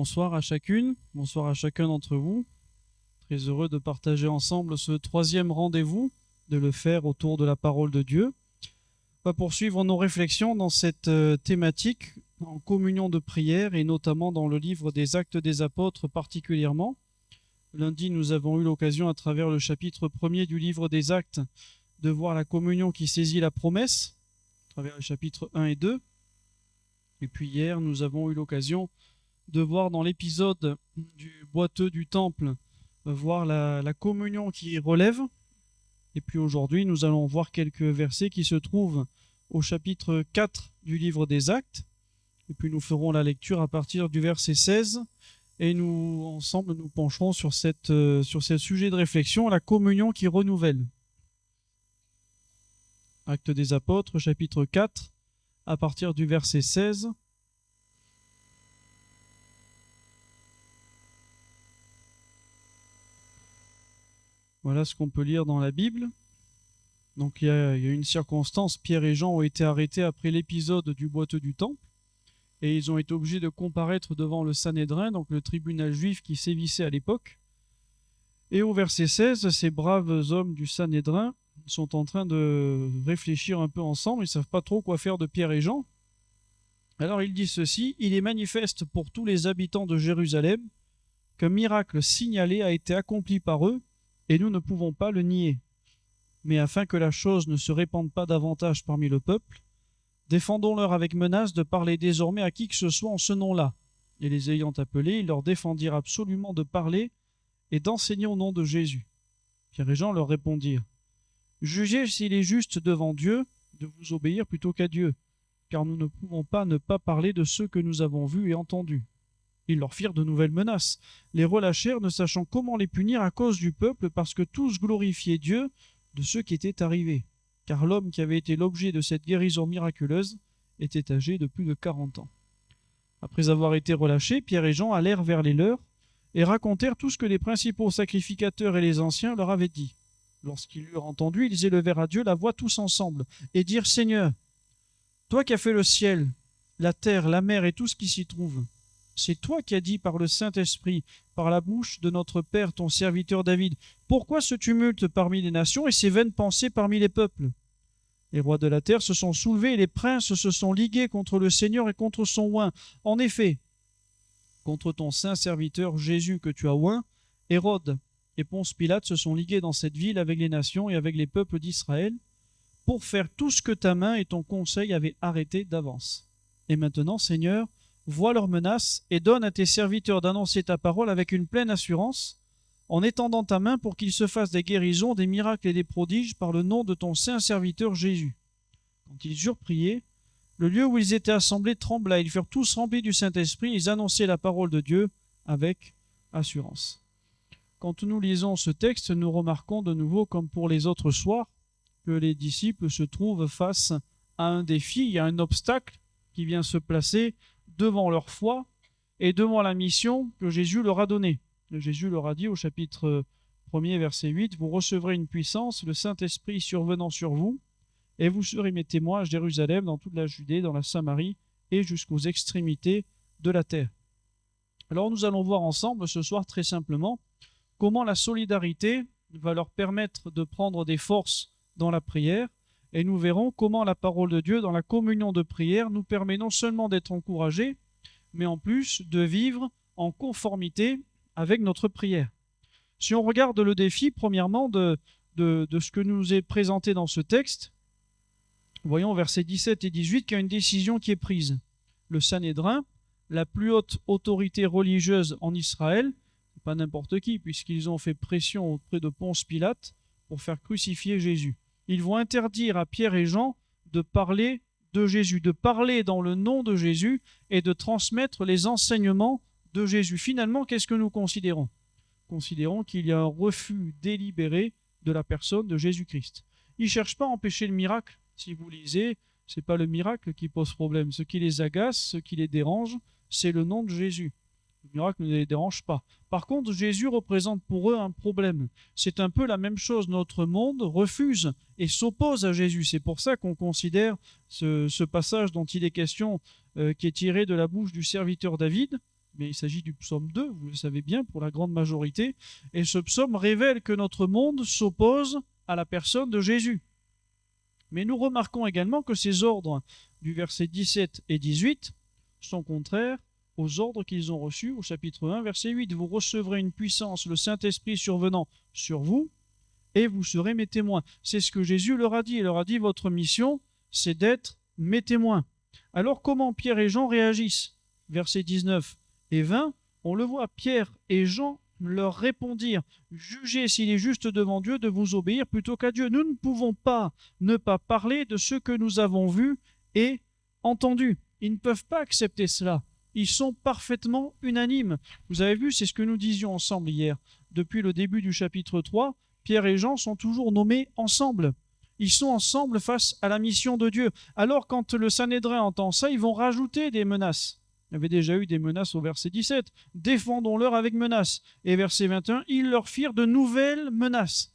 bonsoir à chacune, bonsoir à chacun d'entre vous. Très heureux de partager ensemble ce troisième rendez-vous, de le faire autour de la parole de Dieu. On va poursuivre nos réflexions dans cette thématique en communion de prière et notamment dans le livre des Actes des Apôtres particulièrement. Lundi, nous avons eu l'occasion à travers le chapitre 1er du livre des Actes de voir la communion qui saisit la promesse, à travers les chapitres 1 et 2. Et puis hier, nous avons eu l'occasion de voir dans l'épisode du boiteux du temple, voir la communion qui relève. Et puis aujourd'hui, nous allons voir quelques versets qui se trouvent au chapitre 4 du livre des Actes. Et puis nous ferons la lecture à partir du verset 16. Et nous, ensemble, nous pencherons sur ce sujet de réflexion, la communion qui renouvelle. Actes des Apôtres, chapitre 4, à partir du verset 16. Voilà ce qu'on peut lire dans la Bible. Donc il y a une circonstance, Pierre et Jean ont été arrêtés après l'épisode du boiteux du temple et ils ont été obligés de comparaître devant le Sanhédrin, donc le tribunal juif qui sévissait à l'époque. Et au verset 16, ces braves hommes du Sanhédrin sont en train de réfléchir un peu ensemble, ils ne savent pas trop quoi faire de Pierre et Jean. Alors ils disent ceci: il est manifeste pour tous les habitants de Jérusalem qu'un miracle signalé a été accompli par eux, et nous ne pouvons pas le nier. Mais afin que la chose ne se répande pas davantage parmi le peuple, défendons-leur avec menace de parler désormais à qui que ce soit en ce nom-là. Et les ayant appelés, ils leur défendirent absolument de parler et d'enseigner au nom de Jésus. Pierre et Jean leur répondirent: jugez s'il est juste devant Dieu de vous obéir plutôt qu'à Dieu, car nous ne pouvons pas ne pas parler de ceux que nous avons vus et entendus. Ils leur firent de nouvelles menaces, les relâchèrent, ne sachant comment les punir à cause du peuple, parce que tous glorifiaient Dieu de ce qui était arrivé. Car l'homme qui avait été l'objet de cette guérison miraculeuse était âgé de plus de 40 ans. Après avoir été relâchés, Pierre et Jean allèrent vers les leurs et racontèrent tout ce que les principaux sacrificateurs et les anciens leur avaient dit. Lorsqu'ils l'eurent entendu, ils élevèrent à Dieu la voix tous ensemble et dirent: Seigneur, toi qui as fait le ciel, la terre, la mer et tout ce qui s'y trouve, c'est toi qui as dit par le Saint-Esprit, par la bouche de notre Père, ton serviteur David: pourquoi ce tumulte parmi les nations et ces vaines pensées parmi les peuples? Les rois de la terre se sont soulevés et les princes se sont ligués contre le Seigneur et contre son oint. En effet, contre ton saint serviteur Jésus que tu as oint, Hérode et Ponce Pilate se sont ligués dans cette ville avec les nations et avec les peuples d'Israël pour faire tout ce que ta main et ton conseil avaient arrêté d'avance. Et maintenant, Seigneur, vois leurs menaces et donne à tes serviteurs d'annoncer ta parole avec une pleine assurance, en étendant ta main pour qu'il se fasse des guérisons, des miracles et des prodiges par le nom de ton saint serviteur Jésus. Quand ils eurent prié, le lieu où ils étaient assemblés trembla, ils furent tous remplis du Saint-Esprit, ils annonçaient la parole de Dieu avec assurance. Quand nous lisons ce texte, nous remarquons de nouveau, comme pour les autres soirs, que les disciples se trouvent face à un défi, il y a un obstacle qui vient se placer devant leur foi et devant la mission que Jésus leur a donnée. Jésus leur a dit au chapitre 1er, verset 8, « Vous recevrez une puissance, le Saint-Esprit survenant sur vous, et vous serez mes témoins à Jérusalem, dans toute la Judée, dans la Samarie, et jusqu'aux extrémités de la terre. » Alors nous allons voir ensemble ce soir très simplement comment la solidarité va leur permettre de prendre des forces dans la prière, et nous verrons comment la parole de Dieu dans la communion de prière nous permet non seulement d'être encouragés, mais en plus de vivre en conformité avec notre prière. Si on regarde le défi, premièrement, de ce que nous est présenté dans ce texte, voyons versets 17 et 18 qu'il y a une décision qui est prise. Le Sanhédrin, la plus haute autorité religieuse en Israël, pas n'importe qui, puisqu'ils ont fait pression auprès de Ponce Pilate pour faire crucifier Jésus. Ils vont interdire à Pierre et Jean de parler de Jésus, de parler dans le nom de Jésus et de transmettre les enseignements de Jésus. Finalement, qu'est-ce que nous considérons? Considérons qu'il y a un refus délibéré de la personne de Jésus-Christ. Ils ne cherchent pas à empêcher le miracle. Si vous lisez, ce n'est pas le miracle qui pose problème. Ce qui les agace, ce qui les dérange, c'est le nom de Jésus. Le miracle ne les dérange pas. Par contre, Jésus représente pour eux un problème. C'est un peu la même chose. Notre monde refuse et s'oppose à Jésus. C'est pour ça qu'on considère ce passage dont il est question, qui est tiré de la bouche du serviteur David, Mais il s'agit du psaume 2, vous le savez bien, pour la grande majorité. Et ce psaume révèle que notre monde s'oppose à la personne de Jésus. Mais nous remarquons également que ces ordres du verset 17 et 18 sont contraires aux ordres qu'ils ont reçus au chapitre 1, verset 8. Vous recevrez une puissance, le Saint-Esprit survenant sur vous, et vous serez mes témoins. C'est ce que Jésus leur a dit. Il leur a dit, votre mission, c'est d'être mes témoins. Alors comment Pierre et Jean réagissent? Versets 19 et 20, on le voit, Pierre et Jean leur répondirent, jugez s'il est juste devant Dieu de vous obéir plutôt qu'à Dieu. Nous ne pouvons pas ne pas parler de ce que nous avons vu et entendu. Ils ne peuvent pas accepter cela. Ils sont parfaitement unanimes. Vous avez vu, c'est ce que nous disions ensemble hier. Depuis le début du chapitre 3, Pierre et Jean sont toujours nommés ensemble. Ils sont ensemble face à la mission de Dieu. Alors quand le Sanhédrin entend ça, ils vont rajouter des menaces. Il y avait déjà eu des menaces au verset 17. Défendons-leur avec menaces. Et verset 21, ils leur firent de nouvelles menaces.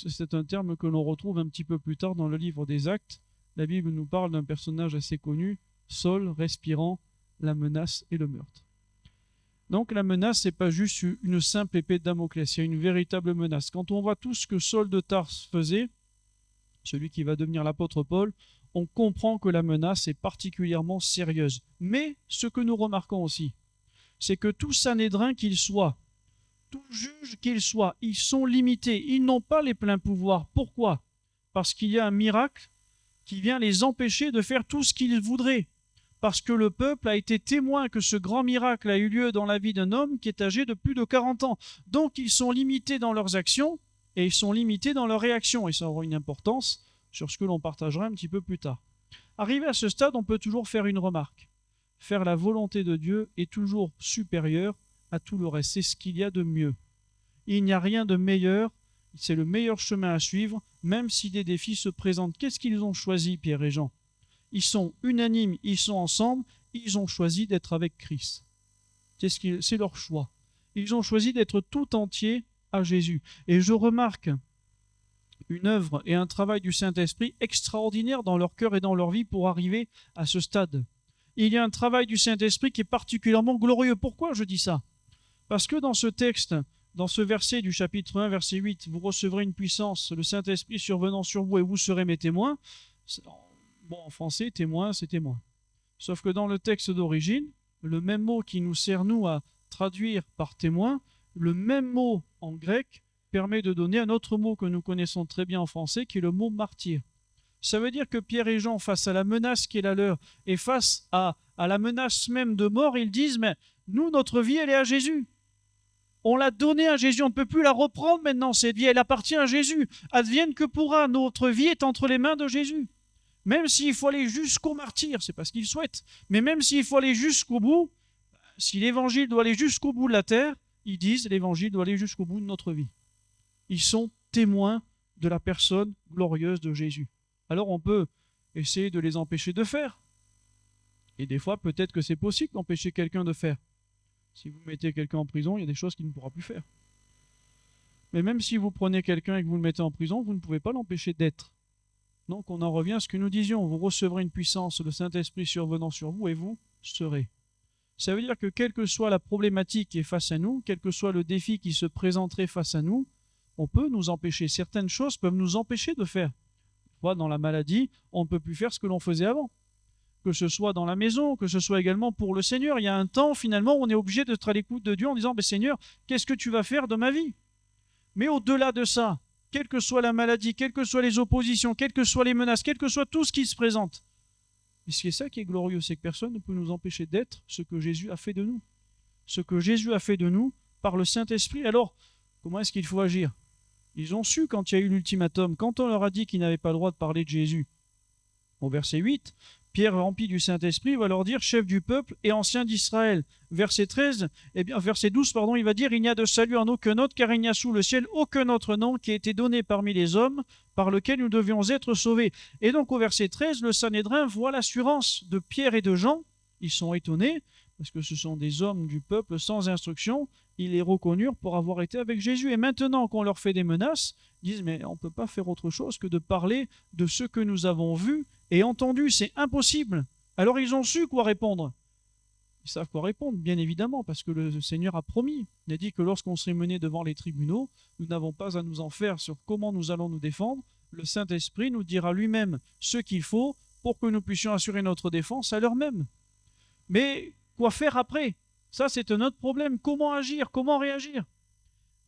C'est un terme que l'on retrouve un petit peu plus tard dans le livre des Actes. La Bible nous parle d'un personnage assez connu, Saul, respirant la menace et le meurtre. Donc la menace, ce n'est pas juste une simple épée de Damoclès, il y a une véritable menace. Quand on voit tout ce que Saul de Tarse faisait, celui qui va devenir l'apôtre Paul, on comprend que la menace est particulièrement sérieuse. Mais ce que nous remarquons aussi, c'est que tout Sanhédrin qu'il soit, tout juge qu'il soit, ils sont limités, ils n'ont pas les pleins pouvoirs. Pourquoi? Parce qu'il y a un miracle qui vient les empêcher de faire tout ce qu'ils voudraient. Parce que le peuple a été témoin que ce grand miracle a eu lieu dans la vie d'un homme qui est âgé de plus de 40 ans. Donc ils sont limités dans leurs actions et ils sont limités dans leurs réactions. Et ça aura une importance sur ce que l'on partagera un petit peu plus tard. Arrivé à ce stade, on peut toujours faire une remarque. Faire la volonté de Dieu est toujours supérieur à tout le reste. C'est ce qu'il y a de mieux. Il n'y a rien de meilleur. C'est le meilleur chemin à suivre, même si des défis se présentent. Qu'est-ce qu'ils ont choisi, Pierre et Jean? Ils sont unanimes, ils sont ensemble, ils ont choisi d'être avec Christ. C'est leur choix. Ils ont choisi d'être tout entiers à Jésus. Et je remarque une œuvre et un travail du Saint-Esprit extraordinaire dans leur cœur et dans leur vie pour arriver à ce stade. Il y a un travail du Saint-Esprit qui est particulièrement glorieux. Pourquoi je dis ça? Parce que dans ce texte, dans ce verset du chapitre 1, verset 8, vous recevrez une puissance, le Saint-Esprit survenant sur vous et vous serez mes témoins. Bon, en français, témoin, c'est témoin. Sauf que dans le texte d'origine, le même mot qui nous sert, nous, à traduire par témoin, le même mot en grec permet de donner un autre mot que nous connaissons très bien en français, qui est le mot martyr. Ça veut dire que Pierre et Jean, face à la menace qui est la leur, et face à la menace même de mort, ils disent, mais nous, notre vie, elle est à Jésus. On l'a donnée à Jésus, on ne peut plus la reprendre maintenant, cette vie, elle appartient à Jésus. Advienne que pourra, notre vie est entre les mains de Jésus. Même s'il faut aller jusqu'au martyr, c'est pas ce qu'ils souhaitent, mais même s'il faut aller jusqu'au bout, si l'évangile doit aller jusqu'au bout de la terre, ils disent l'évangile doit aller jusqu'au bout de notre vie. Ils sont témoins de la personne glorieuse de Jésus. Alors on peut essayer de les empêcher de faire. Et des fois, peut-être que c'est possible d'empêcher quelqu'un de faire. Si vous mettez quelqu'un en prison, il y a des choses qu'il ne pourra plus faire. Mais même si vous prenez quelqu'un et que vous le mettez en prison, vous ne pouvez pas l'empêcher d'être. Donc on en revient à ce que nous disions, vous recevrez une puissance, le Saint-Esprit survenant sur vous et vous serez. Ça veut dire que quelle que soit la problématique qui est face à nous, quel que soit le défi qui se présenterait face à nous, on peut nous empêcher. Certaines choses peuvent nous empêcher de faire. Dans la maladie, on ne peut plus faire ce que l'on faisait avant. Que ce soit dans la maison, que ce soit également pour le Seigneur. Il y a un temps, finalement, où on est obligé d'être à l'écoute de Dieu en disant, Seigneur, qu'est-ce que tu vas faire de ma vie? Mais au-delà de ça, quelle que soit la maladie, quelles que soient les oppositions, quelles que soient les menaces, quel que soit tout ce qui se présente. Et c'est ça qui est glorieux, c'est que personne ne peut nous empêcher d'être ce que Jésus a fait de nous. Ce que Jésus a fait de nous par le Saint-Esprit. Alors, comment est-ce qu'il faut agir? Ils ont su quand il y a eu l'ultimatum, quand on leur a dit qu'ils n'avaient pas le droit de parler de Jésus. Au verset 8, Pierre, rempli du Saint-Esprit, va leur dire, chef du peuple et ancien d'Israël. Verset 12, il va dire, il n'y a de salut en aucun autre, car il n'y a sous le ciel aucun autre nom qui ait été donné parmi les hommes, par lequel nous devions être sauvés. Et donc au verset 13, le Sanhédrin voit l'assurance de Pierre et de Jean. Ils sont étonnés, parce que ce sont des hommes du peuple sans instruction. Ils les reconnurent pour avoir été avec Jésus. Et maintenant qu'on leur fait des menaces, ils disent, mais on ne peut pas faire autre chose que de parler de ce que nous avons vu et entendu. C'est impossible. Alors ils ont su quoi répondre. Ils savent quoi répondre, bien évidemment, parce que le Seigneur a promis. Il a dit que lorsqu'on serait mené devant les tribunaux, nous n'avons pas à nous en faire sur comment nous allons nous défendre. Le Saint-Esprit nous dira lui-même ce qu'il faut pour que nous puissions assurer notre défense à l'heure même. Mais quoi faire après? Ça, c'est un autre problème. Comment agir? Comment réagir?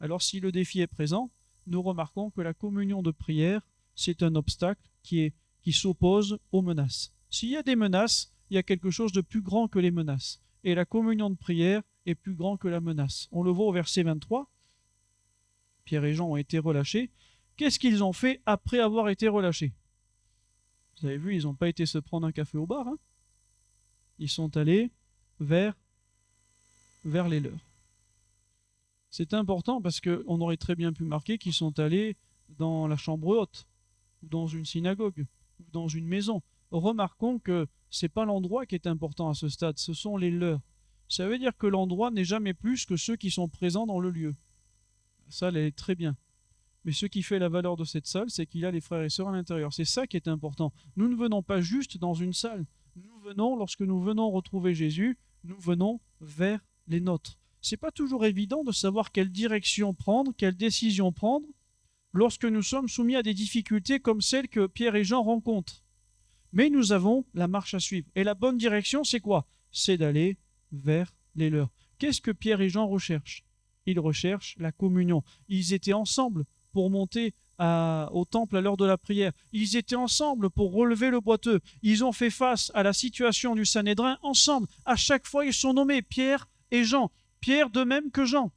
Alors, si le défi est présent, nous remarquons que la communion de prière, c'est un obstacle qui s'oppose aux menaces. S'il y a des menaces, il y a quelque chose de plus grand que les menaces. Et la communion de prière est plus grand que la menace. On le voit au verset 23. Pierre et Jean ont été relâchés. Qu'est-ce qu'ils ont fait après avoir été relâchés? Vous avez vu, ils n'ont pas été se prendre un café au bar. Ils sont allés vers les leurs. C'est important parce qu'on aurait très bien pu marquer qu'ils sont allés dans la chambre haute, ou dans une synagogue, ou dans une maison. Remarquons que ce n'est pas l'endroit qui est important à ce stade, ce sont les leurs. Ça veut dire que l'endroit n'est jamais plus que ceux qui sont présents dans le lieu. La salle, elle est très bien. Mais ce qui fait la valeur de cette salle, c'est qu'il y a les frères et sœurs à l'intérieur. C'est ça qui est important. Nous ne venons pas juste dans une salle. Lorsque nous venons retrouver Jésus, nous venons vers les nôtres. Ce n'est pas toujours évident de savoir quelle direction prendre, quelle décision prendre, lorsque nous sommes soumis à des difficultés comme celles que Pierre et Jean rencontrent. Mais nous avons la marche à suivre. Et la bonne direction, c'est quoi? C'est d'aller vers les leurs. Qu'est-ce que Pierre et Jean recherchent? Ils recherchent la communion. Ils étaient ensemble pour monter au temple à l'heure de la prière. Ils étaient ensemble pour relever le boiteux. Ils ont fait face à la situation du Sanhédrin ensemble. À chaque fois, ils sont nommés Pierre et Jean. Pierre de même que Jean.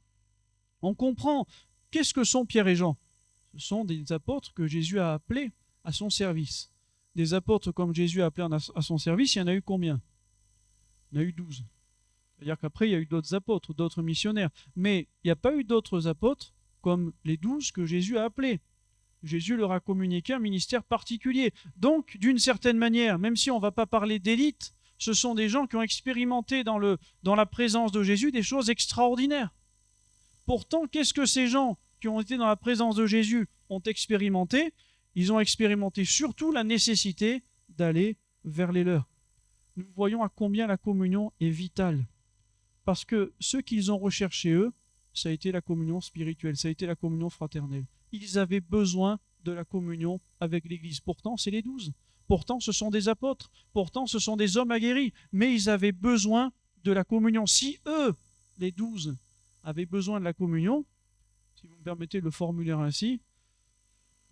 On comprend. Qu'est-ce que sont Pierre et Jean? Ce sont des apôtres que Jésus a appelés à son service. Des apôtres comme Jésus a appelé à son service, il y en a eu combien? Il y en a eu 12. C'est-à-dire qu'après, il y a eu d'autres apôtres, d'autres missionnaires. Mais il n'y a pas eu d'autres apôtres comme les 12 que Jésus a appelés. Jésus leur a communiqué un ministère particulier. Donc, d'une certaine manière, même si on ne va pas parler d'élite, ce sont des gens qui ont expérimenté dans la présence de Jésus des choses extraordinaires. Pourtant, qu'est-ce que ces gens qui ont été dans la présence de Jésus ont expérimenté? Ils ont expérimenté surtout la nécessité d'aller vers les leurs. Nous voyons à combien la communion est vitale. Parce que ce qu'ils ont recherché, eux, ça a été la communion spirituelle, ça a été la communion fraternelle. Ils avaient besoin de la communion avec l'Église. Pourtant, c'est les 12. Pourtant, ce sont des apôtres. Pourtant, ce sont des hommes aguerris. Mais ils avaient besoin de la communion. Si eux, les 12, avaient besoin de la communion, si vous me permettez de le formuler ainsi,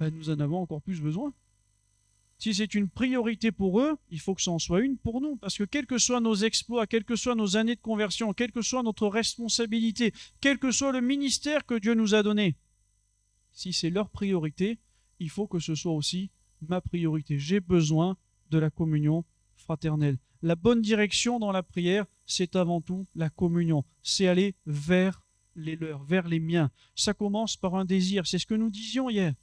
nous en avons encore plus besoin. Si c'est une priorité pour eux, il faut que ça en soit une pour nous. Parce que quels que soient nos exploits, quelles que soient nos années de conversion, quelle que soit notre responsabilité, quel que soit le ministère que Dieu nous a donné, si c'est leur priorité, il faut que ce soit aussi ma priorité. J'ai besoin de la communion fraternelle. La bonne direction dans la prière, c'est avant tout la communion. C'est aller vers les leurs, vers les miens. Ça commence par un désir. C'est ce que nous disions hier.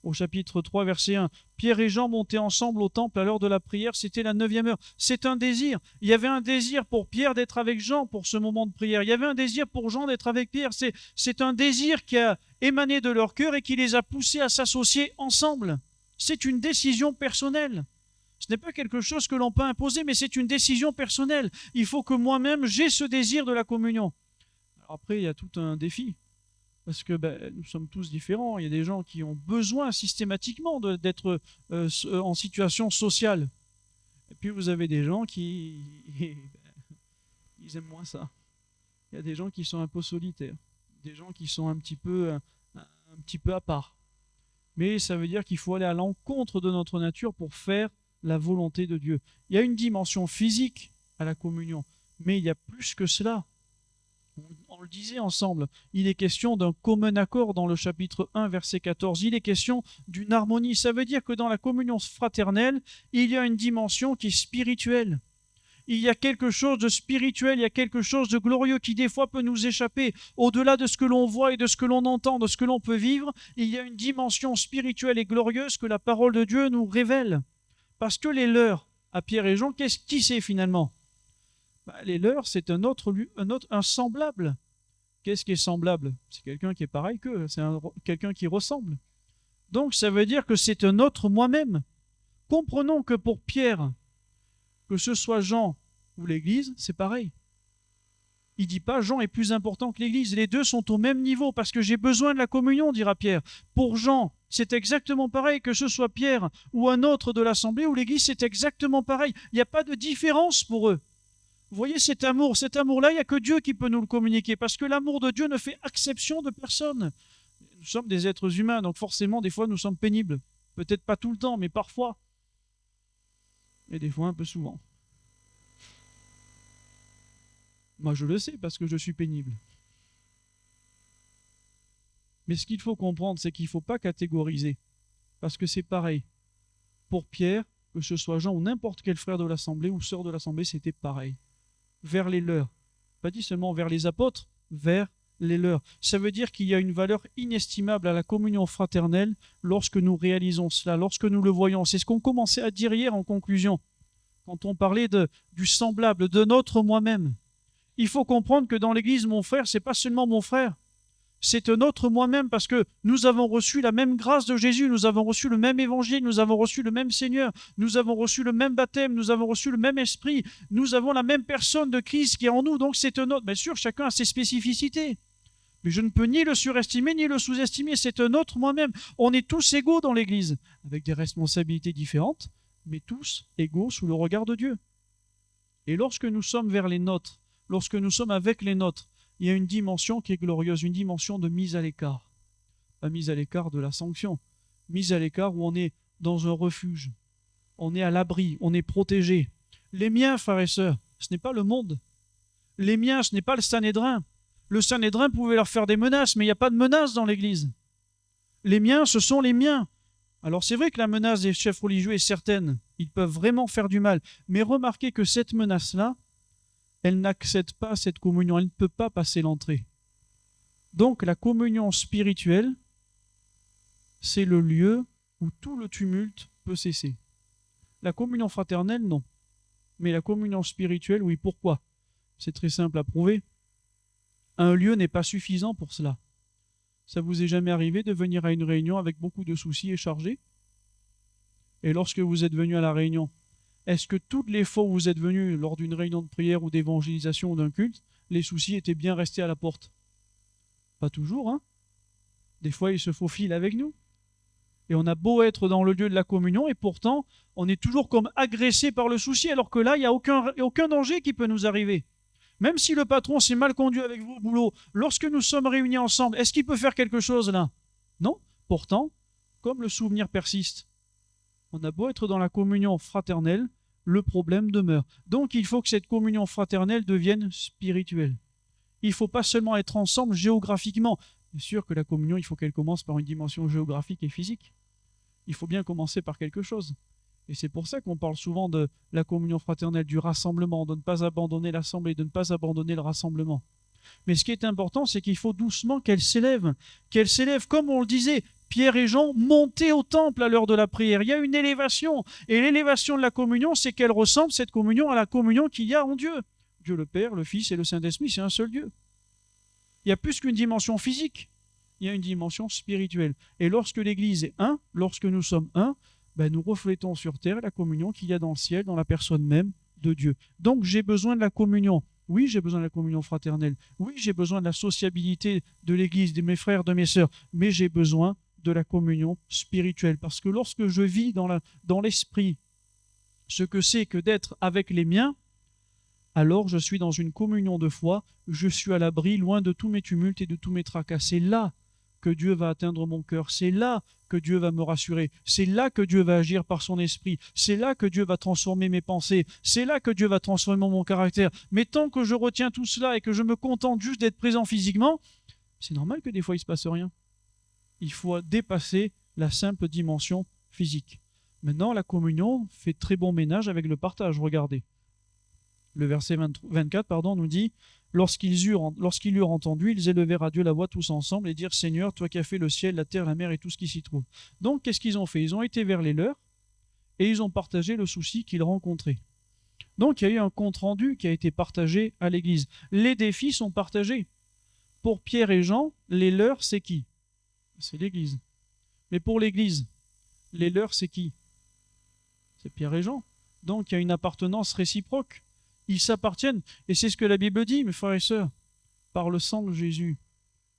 Au chapitre 3, verset 1, Pierre et Jean montaient ensemble au temple à l'heure de la prière, c'était la 9e heure. C'est un désir. Il y avait un désir pour Pierre d'être avec Jean pour ce moment de prière. Il y avait un désir pour Jean d'être avec Pierre. C'est un désir qui a émané de leur cœur et qui les a poussés à s'associer ensemble. C'est une décision personnelle. Ce n'est pas quelque chose que l'on peut imposer, mais c'est une décision personnelle. Il faut que moi-même, j'ai ce désir de la communion. Alors après, il y a tout un défi. Parce que nous sommes tous différents. Il y a des gens qui ont besoin systématiquement d'être en situation sociale. Et puis vous avez des gens qui ils aiment moins ça. Il y a des gens qui sont un peu solitaires. Des gens qui sont un petit peu à part. Mais ça veut dire qu'il faut aller à l'encontre de notre nature pour faire la volonté de Dieu. Il y a une dimension physique à la communion, mais il y a plus que cela. On le disait ensemble, il est question d'un commun accord dans le chapitre 1, verset 14. Il est question d'une harmonie. Ça veut dire que dans la communion fraternelle, il y a une dimension qui est spirituelle. Il y a quelque chose de spirituel, il y a quelque chose de glorieux qui des fois peut nous échapper. Au-delà de ce que l'on voit et de ce que l'on entend, de ce que l'on peut vivre, il y a une dimension spirituelle et glorieuse que la parole de Dieu nous révèle. Parce que les leurs, à Pierre et Jean, qui c'est finalement? Les leurs, c'est un semblable. Qu'est-ce qui est semblable? C'est quelqu'un qui est pareil qu'eux, c'est quelqu'un qui ressemble. Donc ça veut dire que c'est un autre moi-même. Comprenons que pour Pierre, que ce soit Jean ou l'Église, c'est pareil. Il ne dit pas Jean est plus important que l'Église. Les deux sont au même niveau parce que j'ai besoin de la communion, dira Pierre. Pour Jean, c'est exactement pareil, que ce soit Pierre ou un autre de l'Assemblée ou l'Église, c'est exactement pareil. Il n'y a pas de différence pour eux. Vous voyez cet amour-là, il n'y a que Dieu qui peut nous le communiquer parce que l'amour de Dieu ne fait exception de personne. Nous sommes des êtres humains, donc forcément, des fois, nous sommes pénibles. Peut-être pas tout le temps, mais parfois. Et des fois, un peu souvent. Moi, je le sais parce que je suis pénible. Mais ce qu'il faut comprendre, c'est qu'il ne faut pas catégoriser. Parce que c'est pareil. Pour Pierre, que ce soit Jean ou n'importe quel frère de l'Assemblée ou sœur de l'Assemblée, c'était pareil. Vers les leurs. Pas dit seulement vers les apôtres, vers les leurs. Ça veut dire qu'il y a une valeur inestimable à la communion fraternelle lorsque nous réalisons cela, lorsque nous le voyons. C'est ce qu'on commençait à dire hier en conclusion, quand on parlait du semblable, de notre moi-même. Il faut comprendre que dans l'Église, mon frère, c'est pas seulement mon frère, c'est un autre moi-même parce que nous avons reçu la même grâce de Jésus, nous avons reçu le même évangile, nous avons reçu le même Seigneur, nous avons reçu le même baptême, nous avons reçu le même esprit, nous avons la même personne de Christ qui est en nous, donc c'est un autre. Bien sûr, chacun a ses spécificités, mais je ne peux ni le surestimer ni le sous-estimer, c'est un autre moi-même. On est tous égaux dans l'Église, avec des responsabilités différentes, mais tous égaux sous le regard de Dieu. Et lorsque nous sommes vers les nôtres, lorsque nous sommes avec les nôtres, il y a une dimension qui est glorieuse, une dimension de mise à l'écart. Pas mise à l'écart de la sanction, mise à l'écart où on est dans un refuge, on est à l'abri, on est protégé. Les miens, frères et sœurs, ce n'est pas le monde. Les miens, ce n'est pas le Sanhédrin. Le Sanhédrin pouvait leur faire des menaces, mais il n'y a pas de menaces dans l'Église. Les miens, ce sont les miens. Alors c'est vrai que la menace des chefs religieux est certaine, ils peuvent vraiment faire du mal, mais remarquez que cette menace-là, elle n'accède pas à cette communion, elle ne peut pas passer l'entrée. Donc la communion spirituelle, c'est le lieu où tout le tumulte peut cesser. La communion fraternelle, non. Mais la communion spirituelle, oui. Pourquoi? C'est très simple à prouver. Un lieu n'est pas suffisant pour cela. Ça vous est jamais arrivé de venir à une réunion avec beaucoup de soucis et chargé? Et lorsque vous êtes venu à la réunion, est-ce que toutes les fois où vous êtes venu lors d'une réunion de prière ou d'évangélisation ou d'un culte, les soucis étaient bien restés à la porte? Pas toujours, hein? Des fois, ils se faufilent avec nous. Et on a beau être dans le lieu de la communion, et pourtant, on est toujours comme agressé par le souci, alors que là, il n'y a aucun danger qui peut nous arriver. Même si le patron s'est mal conduit avec vous au boulot, lorsque nous sommes réunis ensemble, est-ce qu'il peut faire quelque chose là? Non. Pourtant, comme le souvenir persiste, on a beau être dans la communion fraternelle, le problème demeure. Donc il faut que cette communion fraternelle devienne spirituelle. Il ne faut pas seulement être ensemble géographiquement. Bien sûr que la communion, il faut qu'elle commence par une dimension géographique et physique. Il faut bien commencer par quelque chose. Et c'est pour ça qu'on parle souvent de la communion fraternelle, du rassemblement, de ne pas abandonner l'assemblée, de ne pas abandonner le rassemblement. Mais ce qui est important, c'est qu'il faut doucement qu'elle s'élève, comme on le disait, Pierre et Jean montaient au temple à l'heure de la prière. Il y a une élévation. Et l'élévation de la communion, c'est qu'elle ressemble, cette communion, à la communion qu'il y a en Dieu. Dieu le Père, le Fils et le Saint-Esprit, c'est un seul Dieu. Il y a plus qu'une dimension physique, il y a une dimension spirituelle. Et lorsque l'Église est un, lorsque nous sommes un, nous reflétons sur terre la communion qu'il y a dans le ciel, dans la personne même de Dieu. Donc j'ai besoin de la communion. Oui, j'ai besoin de la communion fraternelle. Oui, j'ai besoin de la sociabilité de l'Église, de mes frères, de mes sœurs. Mais j'ai besoin de la communion spirituelle. Parce que lorsque je vis dans l'esprit ce que c'est que d'être avec les miens, alors je suis dans une communion de foi, je suis à l'abri, loin de tous mes tumultes et de tous mes tracas. C'est là que Dieu va atteindre mon cœur, c'est là que Dieu va me rassurer, c'est là que Dieu va agir par son esprit, c'est là que Dieu va transformer mes pensées, c'est là que Dieu va transformer mon caractère. Mais tant que je retiens tout cela et que je me contente juste d'être présent physiquement, c'est normal que des fois il ne se passe rien. Il faut dépasser la simple dimension physique. Maintenant, la communion fait très bon ménage avec le partage. Regardez. Le verset 24 nous dit « Lorsqu'ils eurent entendu, ils élevèrent à Dieu la voix tous ensemble et dirent « Seigneur, toi qui as fait le ciel, la terre, la mer et tout ce qui s'y trouve. » Donc, qu'est-ce qu'ils ont fait? Ils ont été vers les leurs et ils ont partagé le souci qu'ils rencontraient. Donc, il y a eu un compte-rendu qui a été partagé à l'Église. Les défis sont partagés. Pour Pierre et Jean, les leurs, c'est qui? C'est l'Église. Mais pour l'Église, les leurs, c'est qui? C'est Pierre et Jean. Donc, il y a une appartenance réciproque. Ils s'appartiennent. Et c'est ce que la Bible dit, mes frères et sœurs. Par le sang de Jésus.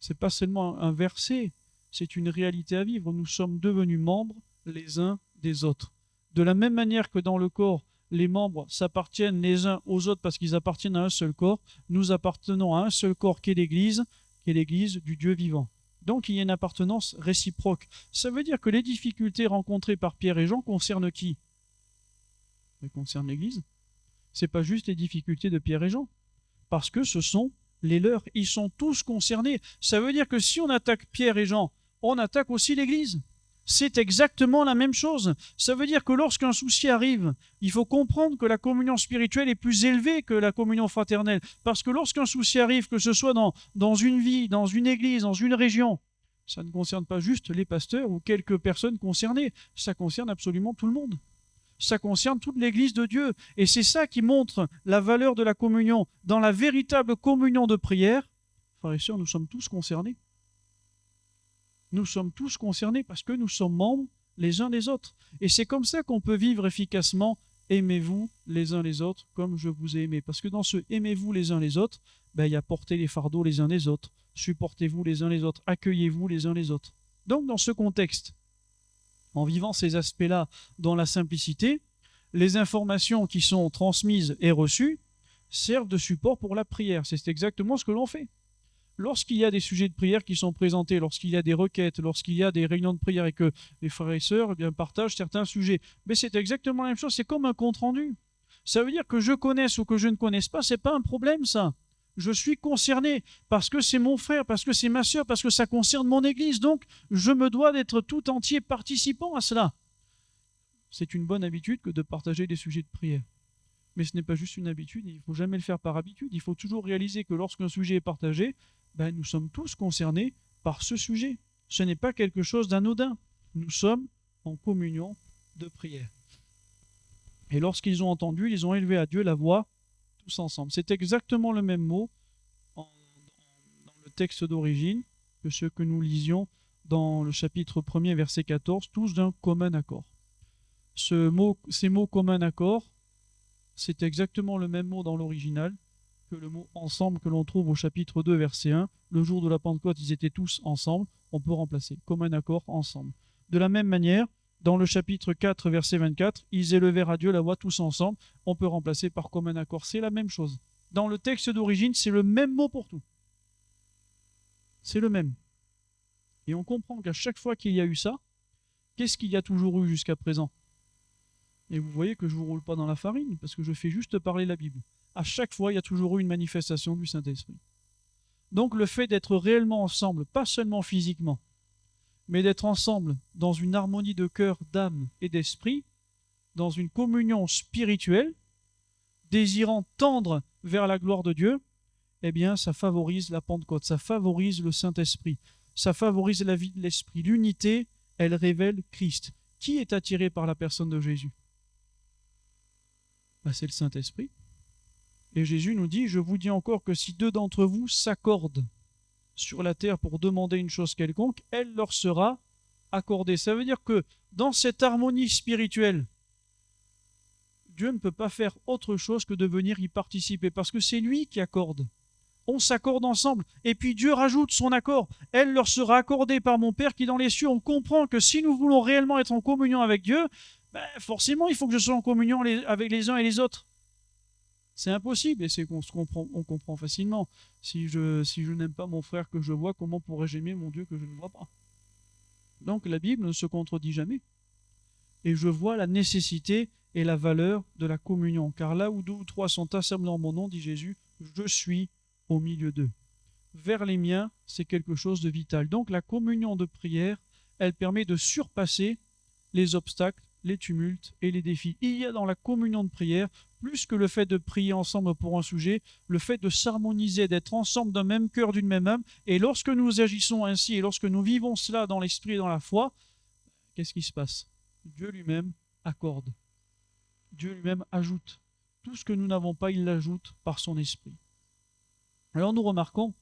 C'est pas seulement un verset, c'est une réalité à vivre. Nous sommes devenus membres les uns des autres. De la même manière que dans le corps, les membres s'appartiennent les uns aux autres parce qu'ils appartiennent à un seul corps, nous appartenons à un seul corps qui est l'Église du Dieu vivant. Donc il y a une appartenance réciproque. Ça veut dire que les difficultés rencontrées par Pierre et Jean concernent qui? Elles concernent l'Église. Ce n'est pas juste les difficultés de Pierre et Jean, parce que ce sont les leurs. Ils sont tous concernés. Ça veut dire que si on attaque Pierre et Jean, on attaque aussi l'Église. C'est exactement la même chose. Ça veut dire que lorsqu'un souci arrive, il faut comprendre que la communion spirituelle est plus élevée que la communion fraternelle. Parce que lorsqu'un souci arrive, que ce soit dans une vie, dans une église, dans une région, ça ne concerne pas juste les pasteurs ou quelques personnes concernées. Ça concerne absolument tout le monde. Ça concerne toute l'Église de Dieu. Et c'est ça qui montre la valeur de la communion. Dans la véritable communion de prière, frères et sœurs, nous sommes tous concernés. Nous sommes tous concernés parce que nous sommes membres les uns des autres. Et c'est comme ça qu'on peut vivre efficacement. Aimez-vous les uns les autres comme je vous ai aimé. Parce que dans ce aimez-vous les uns les autres, il y a porter les fardeaux les uns des autres. Supportez-vous les uns les autres. Accueillez-vous les uns les autres. Donc dans ce contexte, en vivant ces aspects-là dans la simplicité, les informations qui sont transmises et reçues servent de support pour la prière. C'est exactement ce que l'on fait. Lorsqu'il y a des sujets de prière qui sont présentés, lorsqu'il y a des requêtes, lorsqu'il y a des réunions de prière et que les frères et sœurs partagent certains sujets, mais c'est exactement la même chose, c'est comme un compte-rendu. Ça veut dire que je connaisse ou que je ne connaisse pas, c'est pas un problème ça. Je suis concerné parce que c'est mon frère, parce que c'est ma sœur, parce que ça concerne mon Église, donc je me dois d'être tout entier participant à cela. C'est une bonne habitude que de partager des sujets de prière. Mais ce n'est pas juste une habitude, il ne faut jamais le faire par habitude, il faut toujours réaliser que lorsqu'un sujet est partagé, nous sommes tous concernés par ce sujet. Ce n'est pas quelque chose d'anodin. Nous sommes en communion de prière. Et lorsqu'ils ont entendu, ils ont élevé à Dieu la voix tous ensemble. C'est exactement le même mot dans le texte d'origine que ce que nous lisions dans le chapitre 1er, verset 14, tous d'un commun accord. Ces mots commun accord, c'est exactement le même mot dans l'original que le mot ensemble que l'on trouve au chapitre 2, verset 1. Le jour de la Pentecôte, ils étaient tous ensemble. On peut remplacer commun accord, ensemble. De la même manière, dans le chapitre 4, verset 24, ils élevèrent à Dieu la voix tous ensemble. On peut remplacer par commun accord. C'est la même chose. Dans le texte d'origine, c'est le même mot pour tout. C'est le même. Et on comprend qu'à chaque fois qu'il y a eu ça, qu'est-ce qu'il y a toujours eu jusqu'à présent? Et vous voyez que je ne vous roule pas dans la farine, parce que je fais juste parler la Bible. À chaque fois, il y a toujours eu une manifestation du Saint-Esprit. Donc le fait d'être réellement ensemble, pas seulement physiquement, mais d'être ensemble dans une harmonie de cœur, d'âme et d'esprit, dans une communion spirituelle, désirant tendre vers la gloire de Dieu, eh bien ça favorise la Pentecôte, ça favorise le Saint-Esprit, ça favorise la vie de l'Esprit. L'unité, elle révèle Christ. Qui est attiré par la personne de Jésus? C'est le Saint-Esprit. Et Jésus nous dit, je vous dis encore que si deux d'entre vous s'accordent sur la terre pour demander une chose quelconque, elle leur sera accordée. Ça veut dire que dans cette harmonie spirituelle, Dieu ne peut pas faire autre chose que de venir y participer, parce que c'est lui qui accorde. On s'accorde ensemble, et puis Dieu rajoute son accord. Elle leur sera accordée par mon Père qui est dans les cieux. On comprend que si nous voulons réellement être en communion avec Dieu, forcément il faut que je sois en communion avec les uns et les autres. C'est impossible, et c'est qu'on comprend facilement. Si je n'aime pas mon frère que je vois, comment pourrais-je aimer mon Dieu que je ne vois pas? Donc la Bible ne se contredit jamais. Et je vois la nécessité et la valeur de la communion. Car là où deux ou trois sont assemblés en mon nom, dit Jésus, je suis au milieu d'eux. Vers les miens, c'est quelque chose de vital. Donc la communion de prière, elle permet de surpasser les obstacles, les tumultes et les défis. Il y a dans la communion de prière, plus que le fait de prier ensemble pour un sujet, le fait de s'harmoniser, d'être ensemble d'un même cœur, d'une même âme. Et lorsque nous agissons ainsi, et lorsque nous vivons cela dans l'esprit et dans la foi, qu'est-ce qui se passe? Dieu lui-même accorde. Dieu lui-même ajoute. Tout ce que nous n'avons pas, il l'ajoute par son esprit. Alors nous remarquons,